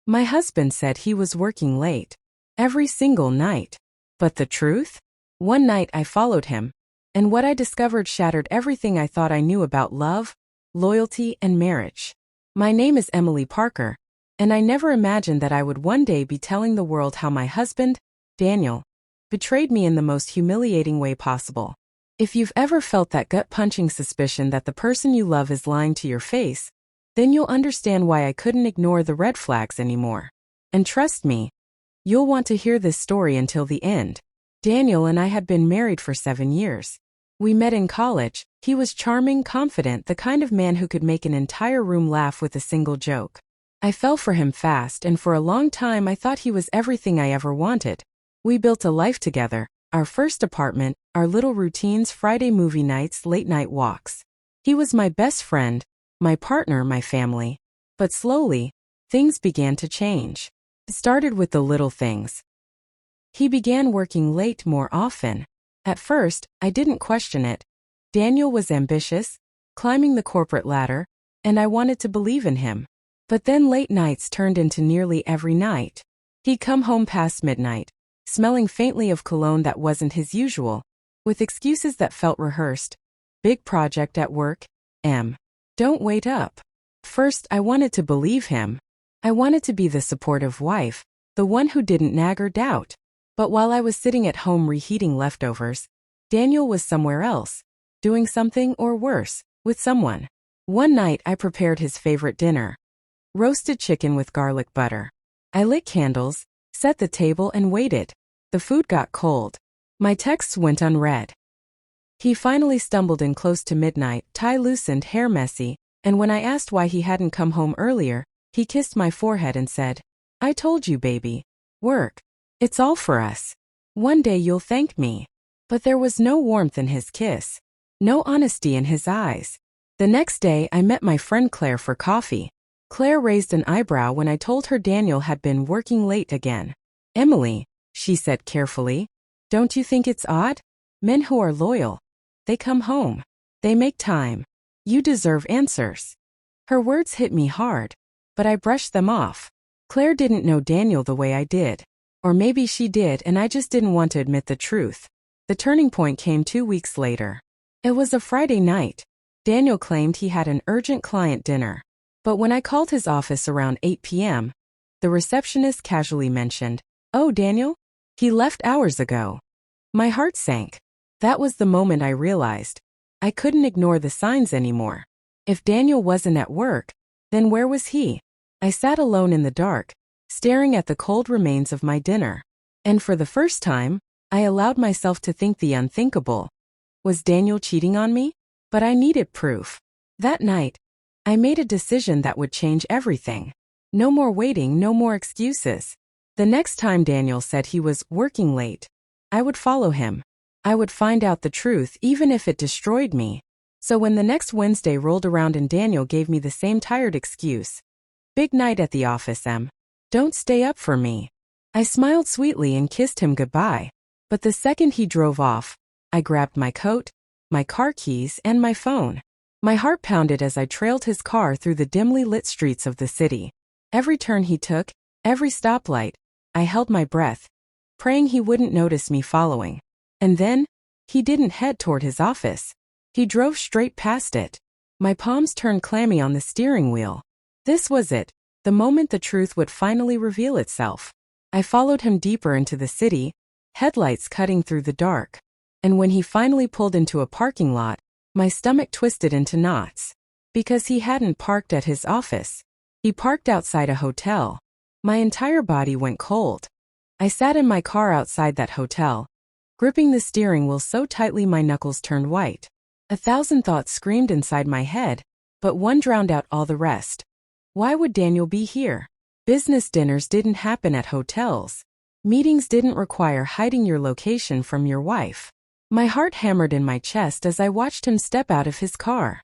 My husband said he was working late. Every single night. But the truth? One night I followed him, and what I discovered shattered everything I thought I knew about love, loyalty, and marriage. My name is Emily Parker, and I never imagined that I would one day be telling the world how my husband, Daniel, betrayed me in the most humiliating way possible. If you've ever felt that gut-punching suspicion that the person you love is lying to your face, then you'll understand why I couldn't ignore the red flags anymore. And trust me, you'll want to hear this story until the end. Daniel and I had been married for 7 years. We met in college. He was charming, confident, the kind of man who could make an entire room laugh with a single joke. I fell for him fast, and for a long time I thought he was everything I ever wanted. We built a life together, our first apartment, our little routines, Friday movie nights, late-night walks. He was my best friend, my partner, my family. But slowly, things began to change. It started with the little things. He began working late more often. At first, I didn't question it. Daniel was ambitious, climbing the corporate ladder, and I wanted to believe in him. But then late nights turned into nearly every night. He'd come home past midnight, smelling faintly of cologne that wasn't his usual, with excuses that felt rehearsed. Big project at work, Don't wait up. First, I wanted to believe him. I wanted to be the supportive wife, the one who didn't nag or doubt. But while I was sitting at home reheating leftovers, Daniel was somewhere else, doing something, or worse, with someone. One night I prepared his favorite dinner. Roasted chicken with garlic butter. I lit candles, set the table, and waited. The food got cold. My texts went unread. He finally stumbled in close to midnight, tie loosened, hair messy, and when I asked why he hadn't come home earlier, he kissed my forehead and said, "I told you, baby. Work. It's all for us. One day you'll thank me." But there was no warmth in his kiss. No honesty in his eyes. The next day I met my friend Claire for coffee. Claire raised an eyebrow when I told her Daniel had been working late again. "Emily," she said carefully, "don't you think it's odd? Men who are loyal. They come home. They make time. You deserve answers." Her words hit me hard, but I brushed them off. Claire didn't know Daniel the way I did. Or maybe she did and I just didn't want to admit the truth. The turning point came 2 weeks later. It was a Friday night. Daniel claimed he had an urgent client dinner. But when I called his office around 8 p.m., the receptionist casually mentioned, "Oh, Daniel? He left hours ago." My heart sank. That was the moment I realized I couldn't ignore the signs anymore. If Daniel wasn't at work, then where was he? I sat alone in the dark, staring at the cold remains of my dinner. And for the first time, I allowed myself to think the unthinkable. Was Daniel cheating on me? But I needed proof. That night, I made a decision that would change everything. No more waiting, no more excuses. The next time Daniel said he was working late, I would follow him. I would find out the truth even if it destroyed me. So when the next Wednesday rolled around and Daniel gave me the same tired excuse, "Big night at the office, Don't stay up for me," I smiled sweetly and kissed him goodbye. But the second he drove off, I grabbed my coat, my car keys, and my phone. My heart pounded as I trailed his car through the dimly lit streets of the city. Every turn he took, every stoplight, I held my breath, praying he wouldn't notice me following. And then, he didn't head toward his office. He drove straight past it. My palms turned clammy on the steering wheel. This was it, the moment the truth would finally reveal itself. I followed him deeper into the city, headlights cutting through the dark. And when he finally pulled into a parking lot, my stomach twisted into knots. Because he hadn't parked at his office. He parked outside a hotel. My entire body went cold. I sat in my car outside that hotel, gripping the steering wheel so tightly my knuckles turned white. 1,000 thoughts screamed inside my head, but one drowned out all the rest. Why would Daniel be here? Business dinners didn't happen at hotels. Meetings didn't require hiding your location from your wife. My heart hammered in my chest as I watched him step out of his car.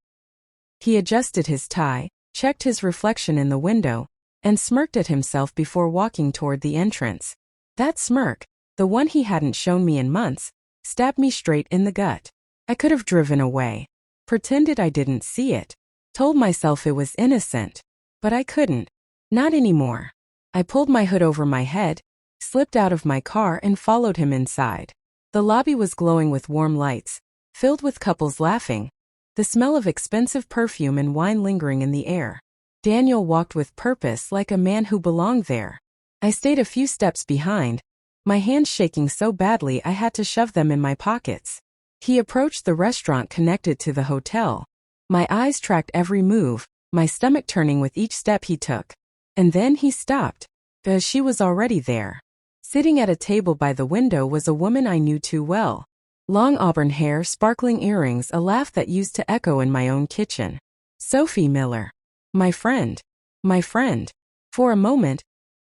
He adjusted his tie, checked his reflection in the window, and smirked at himself before walking toward the entrance. That smirk, the one he hadn't shown me in months, stabbed me straight in the gut. I could have driven away, pretended I didn't see it, told myself it was innocent. But I couldn't. Not anymore. I pulled my hood over my head, slipped out of my car and followed him inside. The lobby was glowing with warm lights, filled with couples laughing, the smell of expensive perfume and wine lingering in the air. Daniel walked with purpose like a man who belonged there. I stayed a few steps behind, my hands shaking so badly I had to shove them in my pockets. He approached the restaurant connected to the hotel. My eyes tracked every move, my stomach turning with each step he took. And then he stopped, because she was already there. Sitting at a table by the window was a woman I knew too well. Long auburn hair, sparkling earrings, a laugh that used to echo in my own kitchen. Sophie Miller. My friend. My friend. For a moment,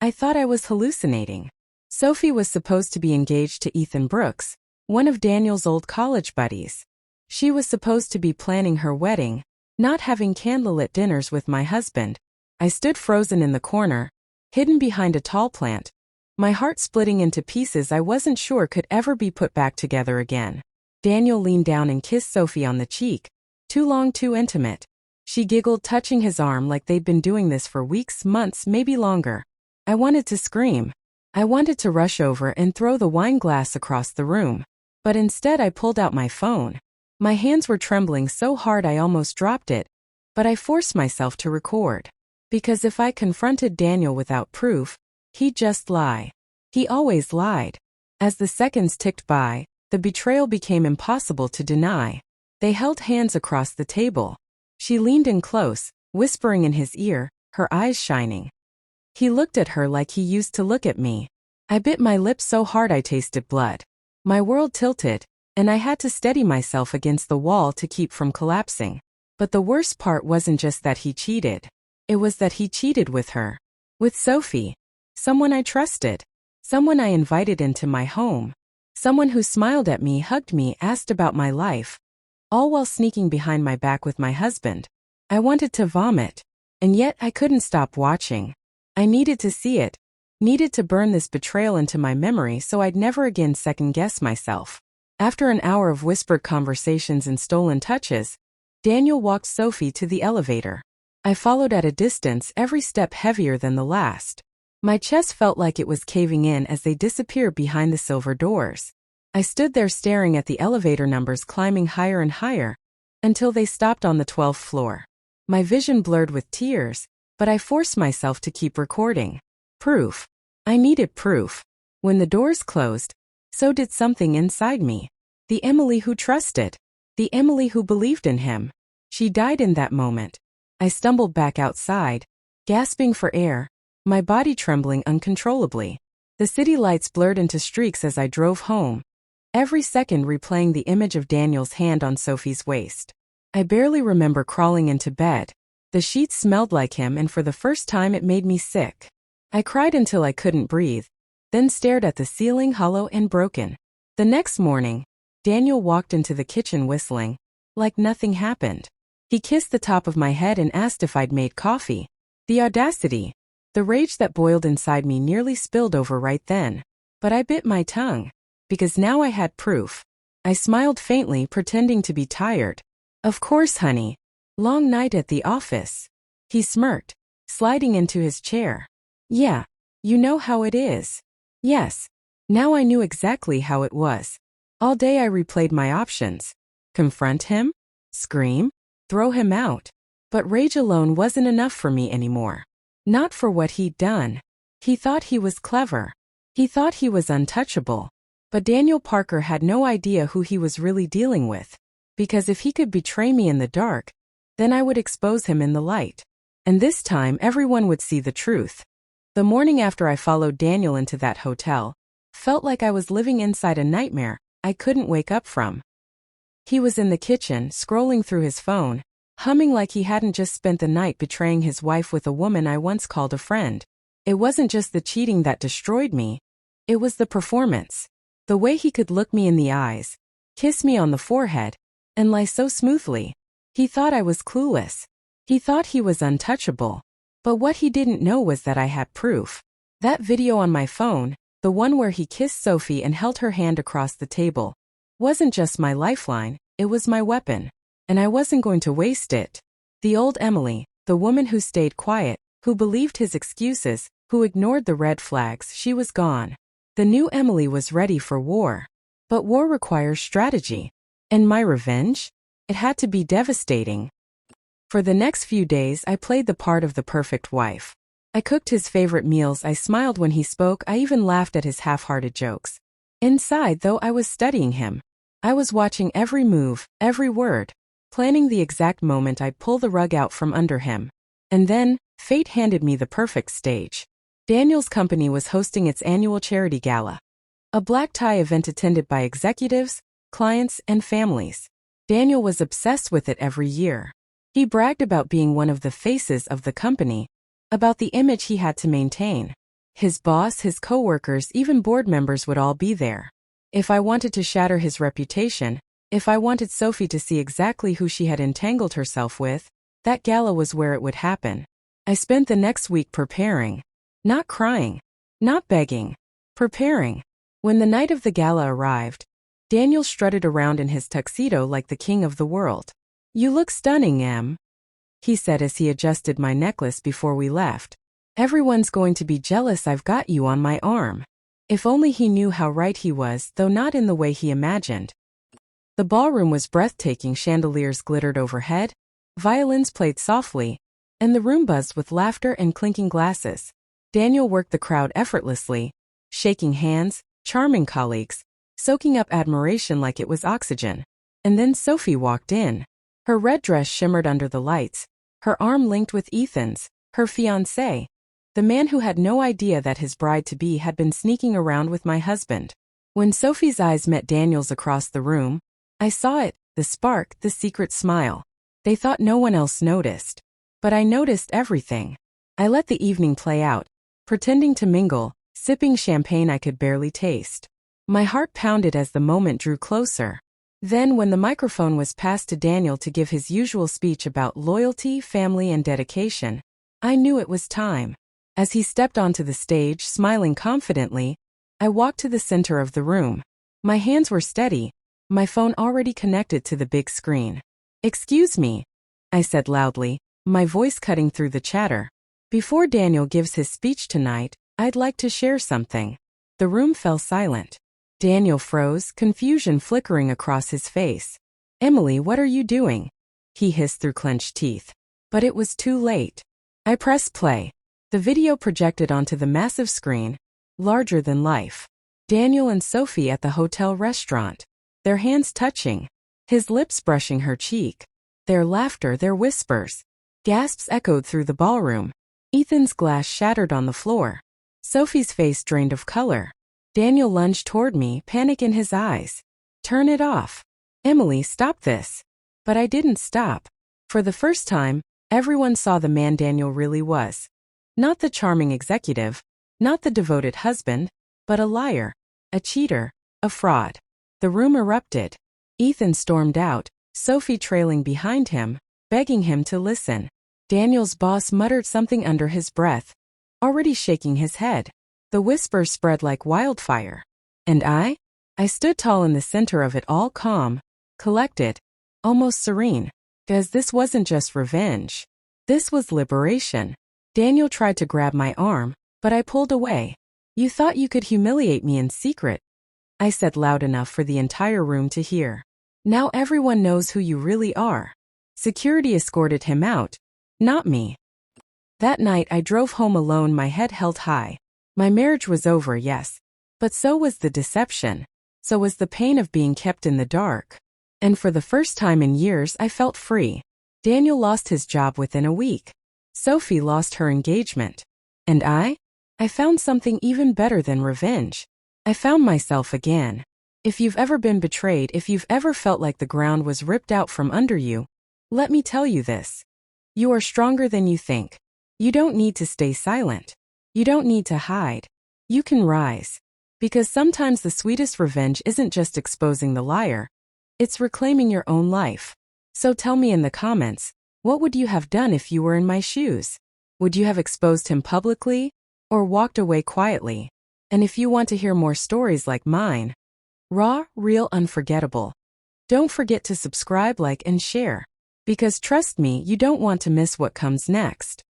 I thought I was hallucinating. Sophie was supposed to be engaged to Ethan Brooks, one of Daniel's old college buddies. She was supposed to be planning her wedding, not having candlelit dinners with my husband. I stood frozen in the corner, hidden behind a tall plant, my heart splitting into pieces I wasn't sure could ever be put back together again. Daniel leaned down and kissed Sophie on the cheek. Too long, too intimate. She giggled, touching his arm like they'd been doing this for weeks, months, maybe longer. I wanted to scream. I wanted to rush over and throw the wine glass across the room. But instead I pulled out my phone. My hands were trembling so hard I almost dropped it, but I forced myself to record. Because if I confronted Daniel without proof, he'd just lie. He always lied. As the seconds ticked by, the betrayal became impossible to deny. They held hands across the table. She leaned in close, whispering in his ear, her eyes shining. He looked at her like he used to look at me. I bit my lip so hard I tasted blood. My world tilted, and I had to steady myself against the wall to keep from collapsing. But the worst part wasn't just that he cheated. It was that he cheated with her. With Sophie. Someone I trusted. Someone I invited into my home. Someone who smiled at me, hugged me, asked about my life. All while sneaking behind my back with my husband. I wanted to vomit. And yet I couldn't stop watching. I needed to see it. Needed to burn this betrayal into my memory so I'd never again second-guess myself. After an hour of whispered conversations and stolen touches, Daniel walked Sophie to the elevator. I followed at a distance, every step heavier than the last. My chest felt like it was caving in as they disappeared behind the silver doors. I stood there staring at the elevator numbers climbing higher and higher, until they stopped on the 12th floor. My vision blurred with tears, but I forced myself to keep recording. Proof. I needed proof. When the doors closed, so did something inside me. The Emily who trusted. The Emily who believed in him. She died in that moment. I stumbled back outside, gasping for air, my body trembling uncontrollably. The city lights blurred into streaks as I drove home, every second replaying the image of Daniel's hand on Sophie's waist. I barely remember crawling into bed. The sheets smelled like him, and for the first time it made me sick. I cried until I couldn't breathe, then stared at the ceiling, hollow and broken. The next morning, Daniel walked into the kitchen whistling, like nothing happened. He kissed the top of my head and asked if I'd made coffee. The audacity. The rage that boiled inside me nearly spilled over right then. But I bit my tongue. Because now I had proof. I smiled faintly, pretending to be tired. Of course, honey. Long night at the office. He smirked, sliding into his chair. Yeah, you know how it is. Yes. Now I knew exactly how it was. All day I replayed my options. Confront him? Scream? Throw him out. But rage alone wasn't enough for me anymore. Not for what he'd done. He thought he was clever. He thought he was untouchable. But Daniel Parker had no idea who he was really dealing with. Because if he could betray me in the dark, then I would expose him in the light. And this time everyone would see the truth. The morning after I followed Daniel into that hotel, felt like I was living inside a nightmare I couldn't wake up from. He was in the kitchen, scrolling through his phone, humming like he hadn't just spent the night betraying his wife with a woman I once called a friend. It wasn't just the cheating that destroyed me. It was the performance. The way he could look me in the eyes, kiss me on the forehead, and lie so smoothly. He thought I was clueless. He thought he was untouchable. But what he didn't know was that I had proof. That video on my phone, the one where he kissed Sophie and held her hand across the table, wasn't just my lifeline, it was my weapon. And I wasn't going to waste it. The old Emily, the woman who stayed quiet, who believed his excuses, who ignored the red flags. She was gone. The new Emily was ready for war. But war requires strategy. And my revenge? It had to be devastating. For the next few days, I played the part of the perfect wife. I cooked his favorite meals, I smiled when he spoke, I even laughed at his half-hearted jokes. Inside, though, I was studying him. I was watching every move, every word, planning the exact moment I'd pull the rug out from under him. And then, fate handed me the perfect stage. Daniel's company was hosting its annual charity gala. A black tie event attended by executives, clients, and families. Daniel was obsessed with it every year. He bragged about being one of the faces of the company, about the image he had to maintain. His boss, his coworkers, even board members would all be there. If I wanted to shatter his reputation, if I wanted Sophie to see exactly who she had entangled herself with, that gala was where it would happen. I spent the next week preparing. Not crying. Not begging. Preparing. When the night of the gala arrived, Daniel strutted around in his tuxedo like the king of the world. "You look stunning, Em," he said as he adjusted my necklace before we left. "Everyone's going to be jealous I've got you on my arm." If only he knew how right he was, though not in the way he imagined. The ballroom was breathtaking. Chandeliers glittered overhead, violins played softly, and the room buzzed with laughter and clinking glasses. Daniel worked the crowd effortlessly, shaking hands, charming colleagues, soaking up admiration like it was oxygen. And then Sophie walked in. Her red dress shimmered under the lights, her arm linked with Ethan's, her fiancé, the man who had no idea that his bride-to-be had been sneaking around with my husband. When Sophie's eyes met Daniel's across the room, I saw it, the spark, the secret smile. They thought no one else noticed. But I noticed everything. I let the evening play out, pretending to mingle, sipping champagne I could barely taste. My heart pounded as the moment drew closer. Then, when the microphone was passed to Daniel to give his usual speech about loyalty, family, and dedication, I knew it was time. As he stepped onto the stage, smiling confidently, I walked to the center of the room. My hands were steady, my phone already connected to the big screen. "Excuse me," I said loudly, my voice cutting through the chatter. "Before Daniel gives his speech tonight, I'd like to share something." The room fell silent. Daniel froze, confusion flickering across his face. "Emily, what are you doing?" he hissed through clenched teeth. But it was too late. I pressed play. The video projected onto the massive screen, larger than life. Daniel and Sophie at the hotel restaurant. Their hands touching. His lips brushing her cheek. Their laughter, their whispers. Gasps echoed through the ballroom. Ethan's glass shattered on the floor. Sophie's face drained of color. Daniel lunged toward me, panic in his eyes. "Turn it off. Emily, stop this." But I didn't stop. For the first time, everyone saw the man Daniel really was. Not the charming executive, not the devoted husband, but a liar, a cheater, a fraud. The room erupted. Ethan stormed out, Sophie trailing behind him, begging him to listen. Daniel's boss muttered something under his breath, already shaking his head. The whisper spread like wildfire. And I stood tall in the center of it all, calm, collected, almost serene. Because this wasn't just revenge. This was liberation. Daniel tried to grab my arm, but I pulled away. "You thought you could humiliate me in secret," I said loud enough for the entire room to hear. "Now everyone knows who you really are." Security escorted him out, not me. That night I drove home alone, my head held high. My marriage was over, yes. But so was the deception. So was the pain of being kept in the dark. And for the first time in years I felt free. Daniel lost his job within a week. Sophie lost her engagement. And I found something even better than revenge. I found myself again. If you've ever been betrayed, if you've ever felt like the ground was ripped out from under you, let me tell you this. You are stronger than you think. You don't need to stay silent. You don't need to hide. You can rise. Because sometimes the sweetest revenge isn't just exposing the liar. It's reclaiming your own life. So tell me in the comments, what would you have done if you were in my shoes? Would you have exposed him publicly? Or walked away quietly? And if you want to hear more stories like mine, raw, real, unforgettable, don't forget to subscribe, like, and share. Because trust me, you don't want to miss what comes next.